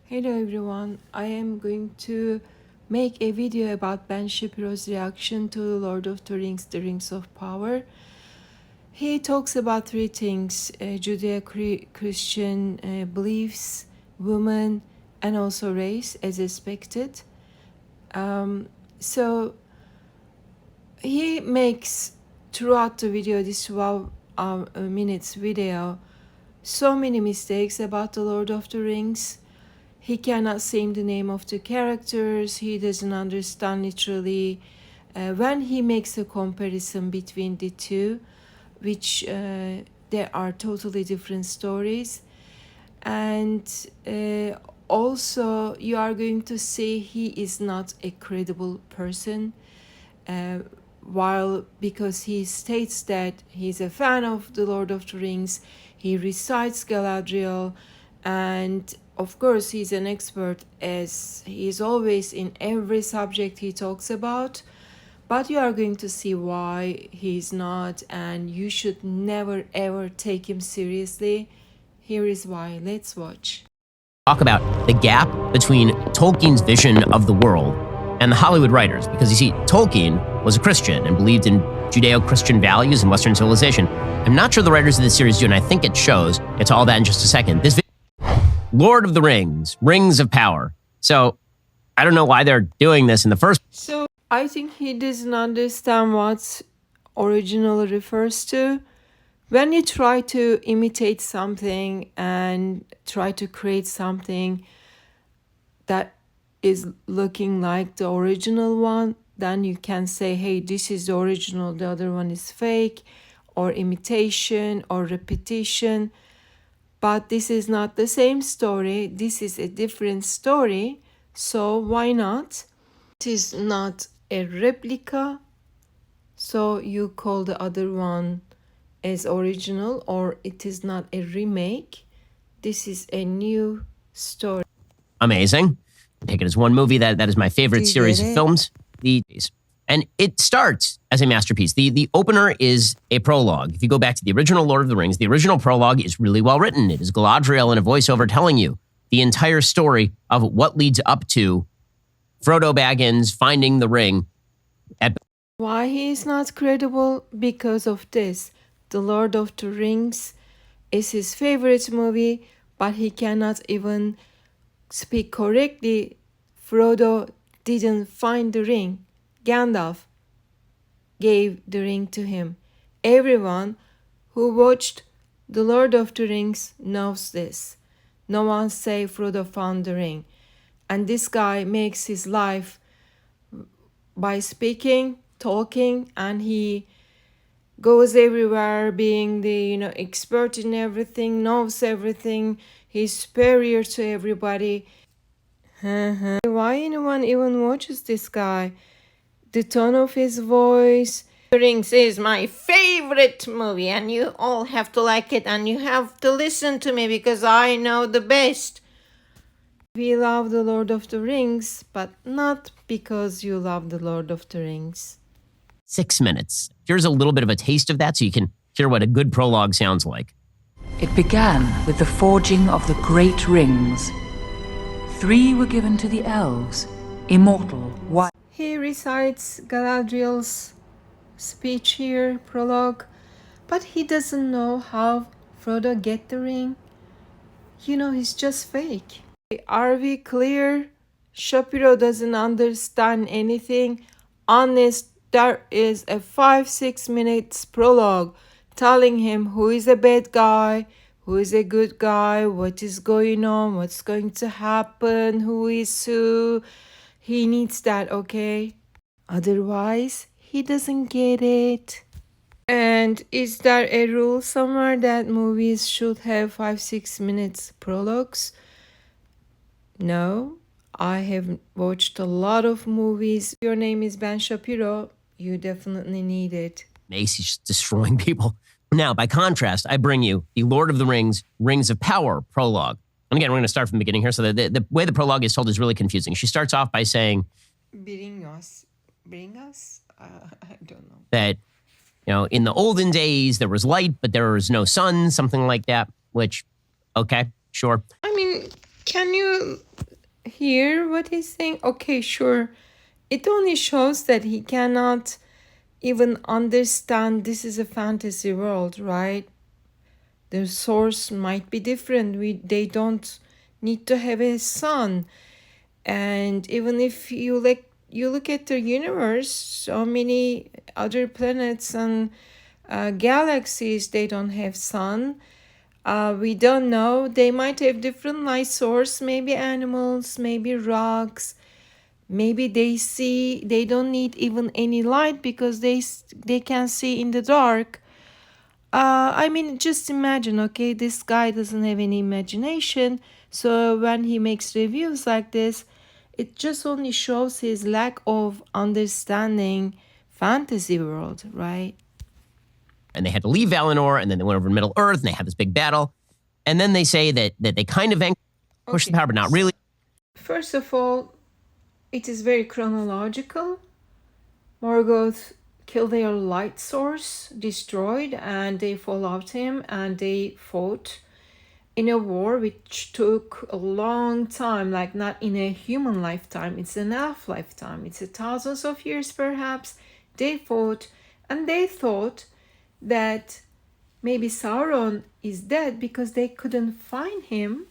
Hello everyone, I am going to make a video about Ben Shapiro's reaction to Lord of the Rings, The Rings of Power. He talks about three things, Judeo-Christian beliefs, women, and also race as expected. So he makes throughout the video, this 12 minutes video, so many mistakes about the Lord of the Rings. He cannot say the name of the characters. He doesn't understand literally. When he makes a comparison between the two, which there are totally different stories. And also you are going to see he is not a credible person. Because he states that he's a fan of the Lord of the Rings, he recites Galadriel, and of course he's an expert as he is always in every subject he talks about, but you are going to see why he's not, and you should never ever take him seriously. Here is why. Let's watch. Talk about the gap between Tolkien's vision of the world and the Hollywood writers, because you see, Tolkien was a Christian and believed in Judeo-Christian values and Western civilization. I'm not sure the writers of this series do, and I think it shows. Get to all that in just a second. This Lord of the Rings, Rings of Power. So I don't know why they're doing this in the first. So I think he doesn't understand what original refers to. When you try to imitate something and try to create something that is looking like the original one, then you can say, hey, this is the original, the other one is fake, or imitation, or repetition. But this is not the same story. This is a different story. So why not? It is not a replica. So you call the other one as original, or it is not a remake. This is a new story. Amazing. Take it as one movie. That is my favorite series of films. And it starts as a masterpiece. The opener is a prologue. If you go back to the original Lord of the Rings, the original prologue is really well written. It is Galadriel in a voiceover telling you the entire story of what leads up to Frodo Baggins finding the ring. Why he is not credible? Because of this. The Lord of the Rings is his favorite movie, but he cannot even speak correctly. Frodo didn't find the ring. Gandalf gave the ring to him. Everyone who watched The Lord of the Rings knows this. No one say Frodo found the ring. And this guy makes his life by speaking, talking, and he goes everywhere being the expert in everything, knows everything, he's superior to everybody. Why anyone even watches this guy? The tone of his voice. The Rings is my favorite movie, and you all have to like it, and you have to listen to me because I know the best. We love the Lord of the Rings, but not because you love the Lord of the Rings. 6 minutes. Here's a little bit of a taste of that so you can hear what a good prologue sounds like. It began with the forging of the great rings. 3 were given to the elves, immortal, white. He recites Galadriel's speech here, prologue, but he doesn't know how Frodo get the ring. He's just fake. Are we clear? Shapiro doesn't understand anything unless there is a 5-6 minutes prologue telling him who is a bad guy, who is a good guy, what is going on, what's going to happen, who is who. He needs that, okay? Otherwise, he doesn't get it. And is there a rule somewhere that movies should have 5-6 minutes prologues? No. I have watched a lot of movies. Your name is Ben Shapiro. You definitely need it. Macy's destroying people. Now, by contrast, I bring you the Lord of the Rings, Rings of Power prologue. And again, we're going to start from the beginning here. So the way the prologue is told is really confusing. She starts off by saying, Bring us? I don't know. That, in the olden days, there was light, but there was no sun, something like that, which, okay, sure. I mean, can you Here, what he's saying, okay, sure. It only shows that he cannot even understand this is a fantasy world, right? The source might be different. They don't need to have a sun. And even if you look at the universe, so many other planets and galaxies, they don't have sun. We don't know. They might have different light source, maybe animals, maybe rocks. Maybe they don't need even any light because they can see in the dark. I mean, just imagine, okay, this guy doesn't have any imagination. So when he makes reviews like this, it just only shows his lack of understanding fantasy world, right? And they had to leave Valinor, and then they went over to Middle Earth, and they had this big battle. And then they say that they kind of pushed the power, but not really. First of all, it is very chronological. Morgoth killed their light source, destroyed, and they followed him, and they fought in a war which took a long time, like not in a human lifetime, it's an elf lifetime, it's thousands of years perhaps. They fought, and they thought that maybe Sauron is dead because they couldn't find him,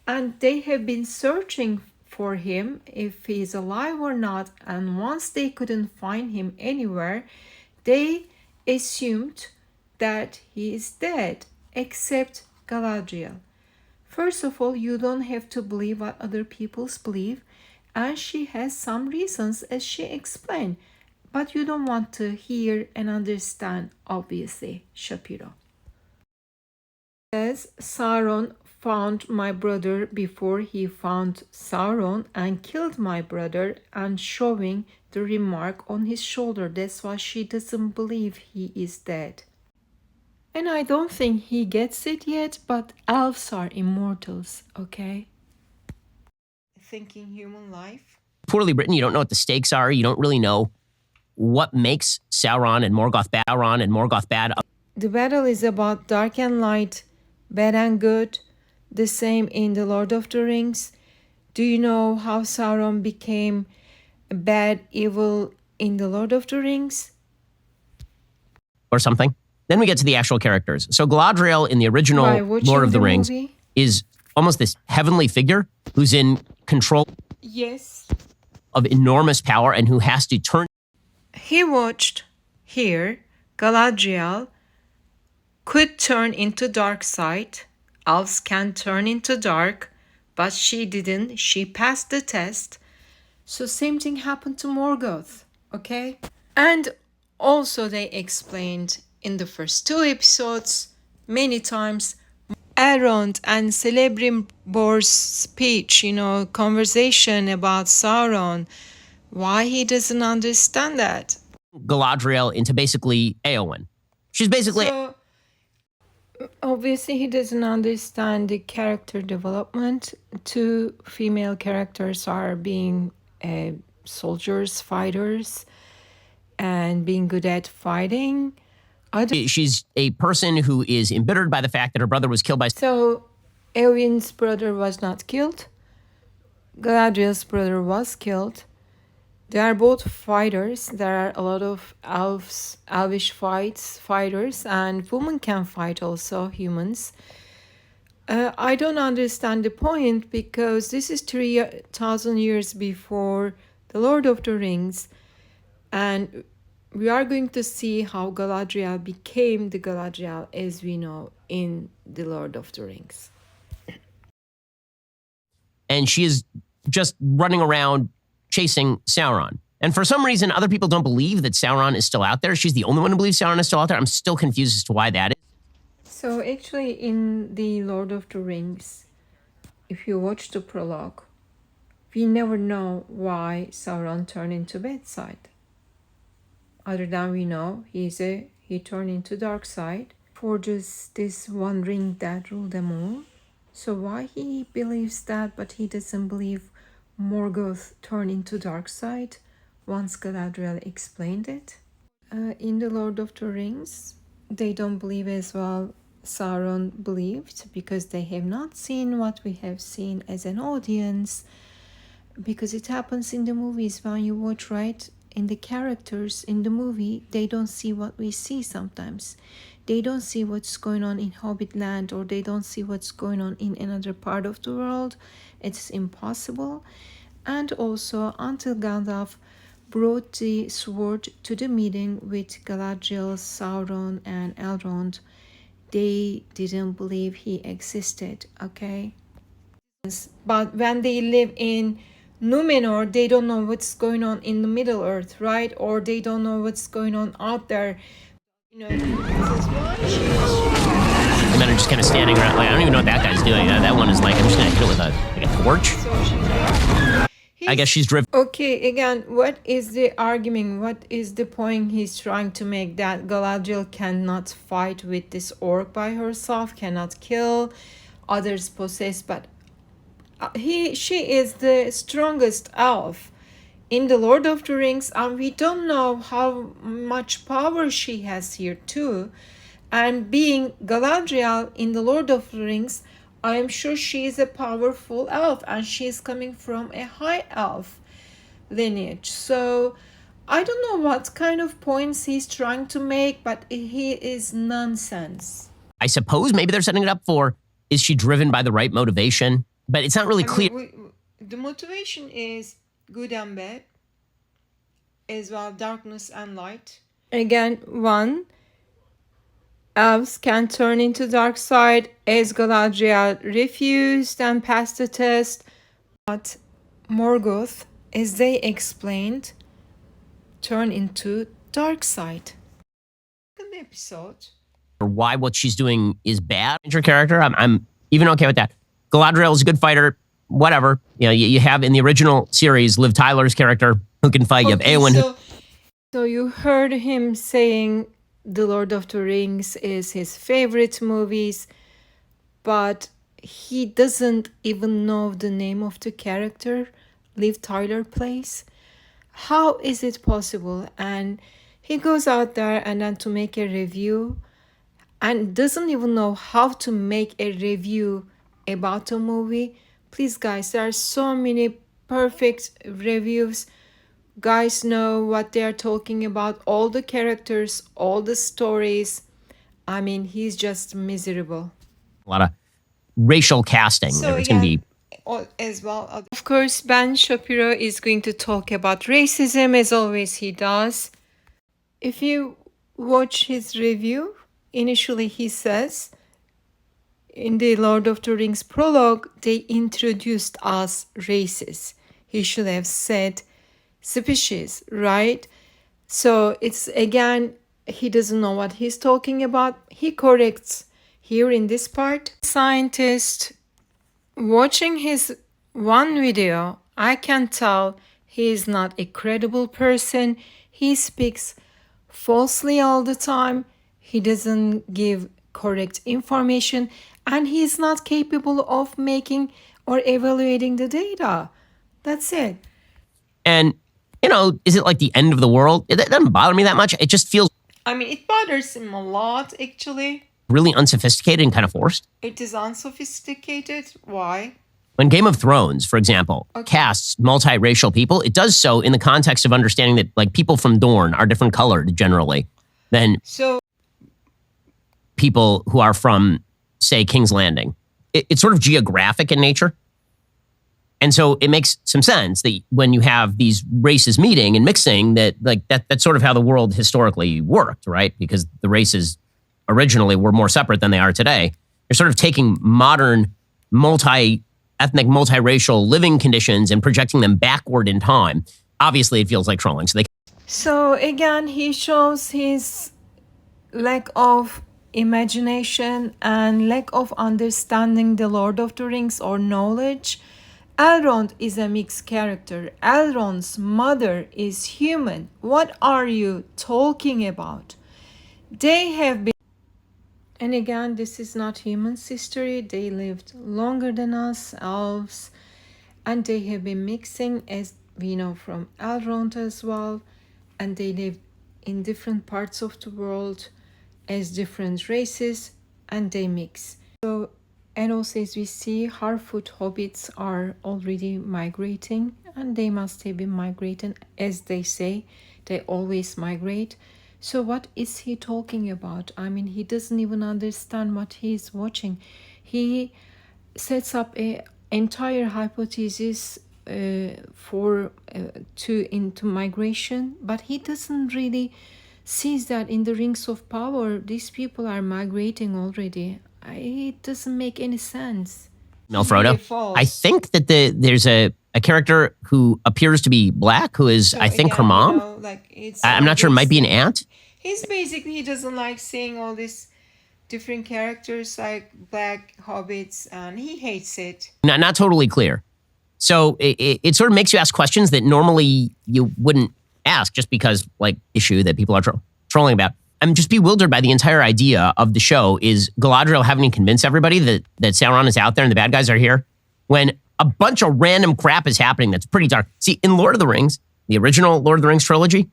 and they have been searching for him if he's alive or not, and once they couldn't find him anywhere, they assumed that he is dead, except Galadriel. First of all, you don't have to believe what other people believe, and she has some reasons as she explained, but you don't want to hear and understand, obviously, Shapiro. Says Sauron found my brother before he found Sauron and killed my brother, and showing the remark on his shoulder. That's why she doesn't believe he is dead. And I don't think he gets it yet, but elves are immortals, okay? Thinking human life. Poorly written. You don't know what the stakes are. You don't really know what makes Sauron and Morgoth bad. The battle is about dark and light, bad and good, the same in The Lord of the Rings. Do you know how Sauron became bad, evil in The Lord of the Rings? Or something. Then we get to the actual characters. So Galadriel in the original Lord of the Rings is almost this heavenly figure who's in control of enormous power and who has to turn. He watched here Galadriel could turn into dark side. Elves can turn into dark, but she didn't. She passed the test. So same thing happened to Morgoth, okay? And also they explained in the first 2 episodes many times Elrond and Celebrimbor's speech, conversation about Sauron, why he doesn't understand that. Galadriel into basically Eowyn. She's basically... So, obviously he doesn't understand the character development. 2 female characters are being soldiers, fighters, and being good at fighting. She's a person who is embittered by the fact that her brother was killed by... So, Eowyn's brother was not killed. Galadriel's brother was killed. They are both fighters. There are a lot of elvish fighters, and women can fight also, humans. I don't understand the point because this is 3,000 years before The Lord of the Rings, and we are going to see how Galadriel became the Galadriel as we know in The Lord of the Rings. And she is just running around chasing Sauron. And for some reason, other people don't believe that Sauron is still out there. She's the only one who believes Sauron is still out there. I'm still confused as to why that is. So actually in The Lord of the Rings, if you watch the prologue, we never know why Sauron turned into bad side. Other than we know he turned into dark side for just this one ring that ruled them all. So why he believes that but he doesn't believe Morgoth turned into dark side once Galadriel explained it? In The Lord of the Rings, they don't believe as well Sauron believed because they have not seen what we have seen as an audience. because it happens in the movies when you watch, right? In the characters in the movie, they don't see what we see sometimes. They don't see what's going on in Hobbit land, or they don't see what's going on in another part of the world. It's impossible. And also, until Gandalf brought the sword to the meeting with Galadriel, Sauron, and Elrond, they didn't believe he existed, okay? But when they live in Numenor, they don't know what's going on in the Middle Earth, right? Or they don't know what's going on out there. You know, this is why And then I'm just kind of standing around, like, I don't even know what that guy's doing. That one is like, I'm just going to hit it with a torch. so she's I guess she's driven. Okay, again, what is the argument? What is the point he's trying to make, that Galadriel cannot fight with this orc by herself, cannot kill, others possessed, but she is the strongest elf in the Lord of the Rings, and we don't know how much power she has here too. And being Galadriel in the Lord of the Rings, I am sure she is a powerful elf, and she is coming from a high elf lineage. So I don't know what kind of points he's trying to make, but he is nonsense. I suppose maybe they're setting it up for, is she driven by the right motivation? But it's not really clear. The motivation is good and bad, as well darkness and light. Again, one, elves can turn into dark side, as Galadriel refused and passed the test. But Morgoth, as they explained, turn into dark side. Second episode. Or why what she's doing is bad. Her character, I'm even okay with that. Galadriel is a good fighter, whatever. You know, you have in the original series Liv Tyler's character who can fight. You have Arwen. So you heard him saying The Lord of the Rings is his favorite movies, but he doesn't even know the name of the character Liv Tyler plays. How is it possible? And he goes out there and then to make a review and doesn't even know how to make a review about a movie. Please guys, there are so many perfect reviews. Guys know what they are talking about, all the characters, all the stories. I mean, he's just miserable. A lot of racial casting. So it's going to be as well. Of course, Ben Shapiro is going to talk about racism, as always he does. If you watch his review, initially he says, in the Lord of the Rings prologue, they introduced us races. He should have said species, right? So it's again, he doesn't know what he's talking about. He corrects here in this part. Scientist, watching his one video, I can tell he is not a credible person. He speaks falsely all the time. He doesn't give correct information, and he is not capable of making or evaluating the data. That's it. And, you know, is it like the end of the world? It doesn't bother me that much. It just feels, I mean, it bothers him a lot, actually. really unsophisticated and kind of forced. It is unsophisticated. Why? When Game of Thrones, for example, casts multiracial people, it does so in the context of understanding that, like, people from Dorne are different colored generally than people who are from, say, King's Landing. It's sort of geographic in nature. And so it makes some sense that when you have these races meeting and mixing, that's sort of how the world historically worked, right? Because the races originally were more separate than they are today. You're sort of taking modern multi-ethnic, multiracial living conditions and projecting them backward in time. Obviously, it feels like trolling. So again, he shows his lack of imagination and lack of understanding the Lord of the Rings or knowledge. Elrond is a mixed character. Elrond's mother is human. What are you talking about? They have been, and again, this is not humans' history. They lived longer than us, elves, and they have been mixing, as we know from Elrond as well, and they lived in different parts of the world as different races, and they mix. So And also, as we see, Harfoot hobbits are already migrating, and they must have been migrating, as they say, they always migrate. So, what is he talking about? I mean, he doesn't even understand what he's watching. He sets up a entire hypothesis for to into migration, but he doesn't really sees that in the Rings of Power these people are migrating already. It doesn't make any sense. Frodo. I think that there's a character who appears to be black, who is, So I think, again, her mom. I'm not sure, it might be an aunt. He's basically, he doesn't like seeing all these different characters like black hobbits, and he hates it. Not totally clear. So it sort of makes you ask questions that normally you wouldn't ask, just because, like, issue that people are trolling about. I'm just bewildered by the entire idea of the show. Is Galadriel having to convince everybody that Sauron is out there and the bad guys are here, when a bunch of random crap is happening that's pretty dark? See, in Lord of the Rings, the original Lord of the Rings trilogy,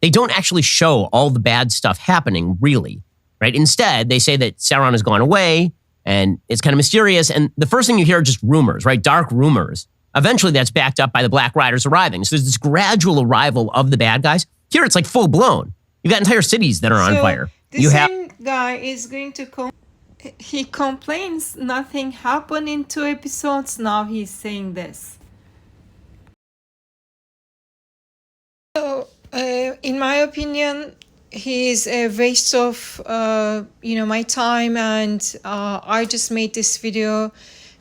they don't actually show all the bad stuff happening, really, right? Instead, they say that Sauron has gone away, and it's kind of mysterious, and the first thing you hear are just rumors, right? Dark rumors. Eventually, that's backed up by the Black Riders arriving. So there's this gradual arrival of the bad guys. Here, it's like full-blown. You've got entire cities that are on fire. The same guy is going to he complains nothing happened in 2 episodes. Now he's saying this. So, in my opinion, he's a waste of my time, and I just made this video.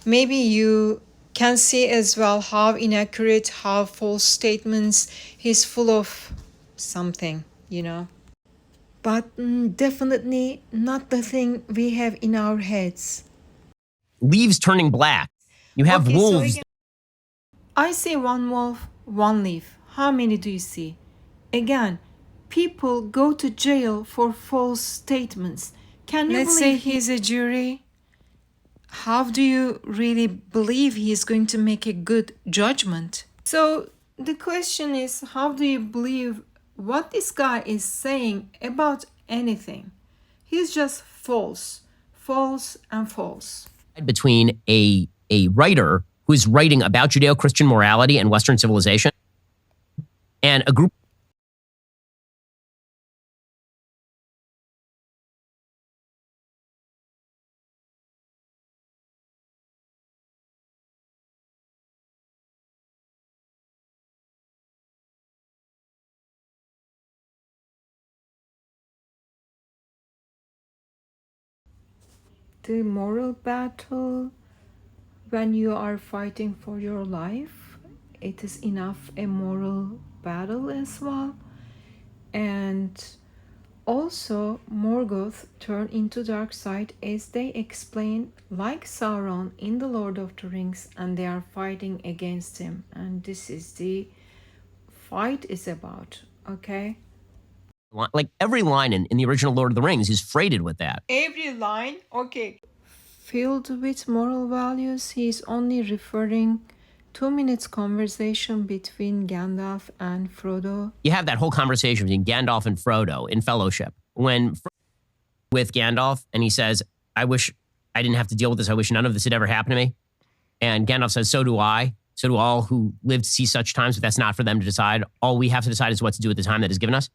Maybe you can see as well how inaccurate, how false statements. He's full of something, but definitely not the thing we have in our heads. Leaves turning black. You have wolves. So again, I see one wolf, one leaf. How many do you see? Again, people go to jail for false statements. Can you Let's say he's a jury. How do you really believe he's going to make a good judgment? So the question is, how do you believe what this guy is saying about anything? He's just false, false, and false. Between a writer who's writing about Judeo-Christian morality and Western civilization and a group the moral battle, when you are fighting for your life, it is enough a moral battle as well. And also Morgoth turned into dark side, as they explain, like Sauron in the Lord of the Rings, and they are fighting against him, and this is the fight is about. Okay, like every line in the original Lord of the Rings is freighted with that. Every line, okay. Filled with moral values. He's only referring 2 minutes conversation between Gandalf and Frodo. You have that whole conversation between Gandalf and Frodo in Fellowship, when with Gandalf, and he says, I wish I didn't have to deal with this. I wish none of this had ever happened to me. And Gandalf says, so do I. So do all who live to see such times, but that's not for them to decide. All we have to decide is what to do at the time that is given us.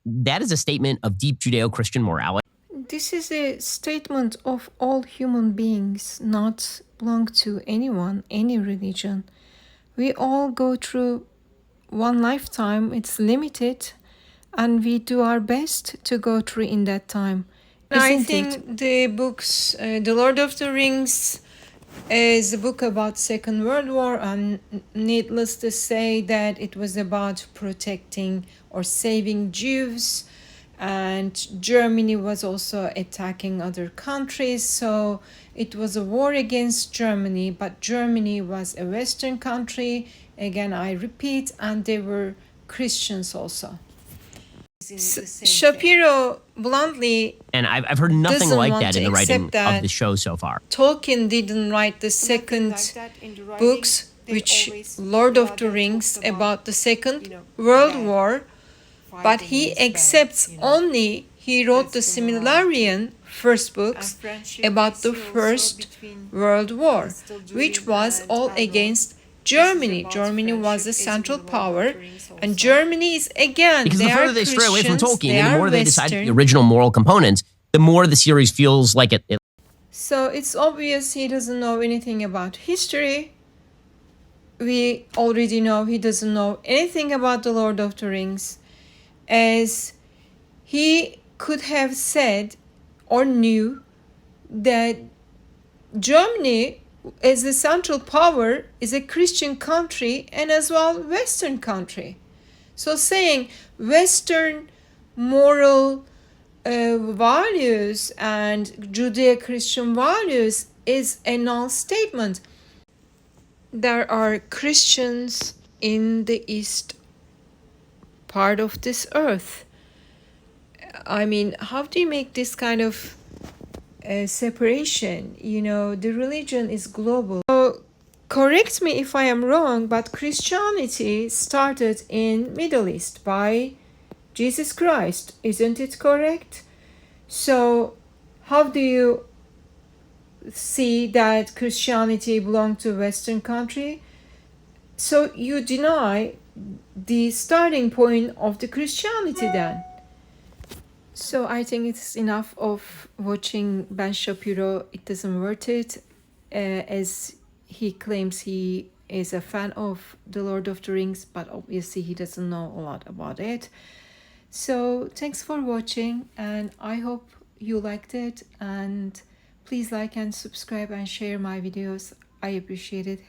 That is a statement of deep Judeo-Christian morality. This is a statement of all human beings, not belong to anyone, any religion. We all go through one lifetime. It's limited, and we do our best to go through in that time. I think the books, The Lord of the Rings, is a book about Second World War, and needless to say that it was about protecting or saving Jews, and Germany was also attacking other countries, so it was a war against Germany, but Germany was a Western country, again I repeat, and they were Christians also. Shapiro bluntly, and I've heard nothing like that in the writing of the show so far. Tolkien didn't write the second books, which Lord of the Rings, about the Second World War, but he accepts only He wrote the Similarian first books about the First World War, which was all against Germany. Germany was the central power, and Germany is again, Because the they further are they stray away from Christians, Tolkien they and the are more they decide the Western. original moral components, the more the series feels like it So it's obvious he doesn't know anything about history. We already know he doesn't know anything about the Lord of the Rings, as he could have said or knew that Germany, as the central power, is a Christian country and as well Western country. So saying Western moral values and Judeo-Christian values is a null statement. There are Christians in the east part of this earth. I mean, how do you make this kind of separation? You know, the religion is global. So, correct me if I am wrong, but Christianity started in Middle East by Jesus Christ. Isn't it correct? So, how do you see that Christianity belonged to Western country? So you deny the starting point of the Christianity then. So I think it's enough of watching Ben Shapiro. It doesn't worth it, as he claims he is a fan of The Lord of the Rings, but obviously he doesn't know a lot about it. So thanks for watching, and I hope you liked it, and please like and subscribe and share my videos. I appreciate it.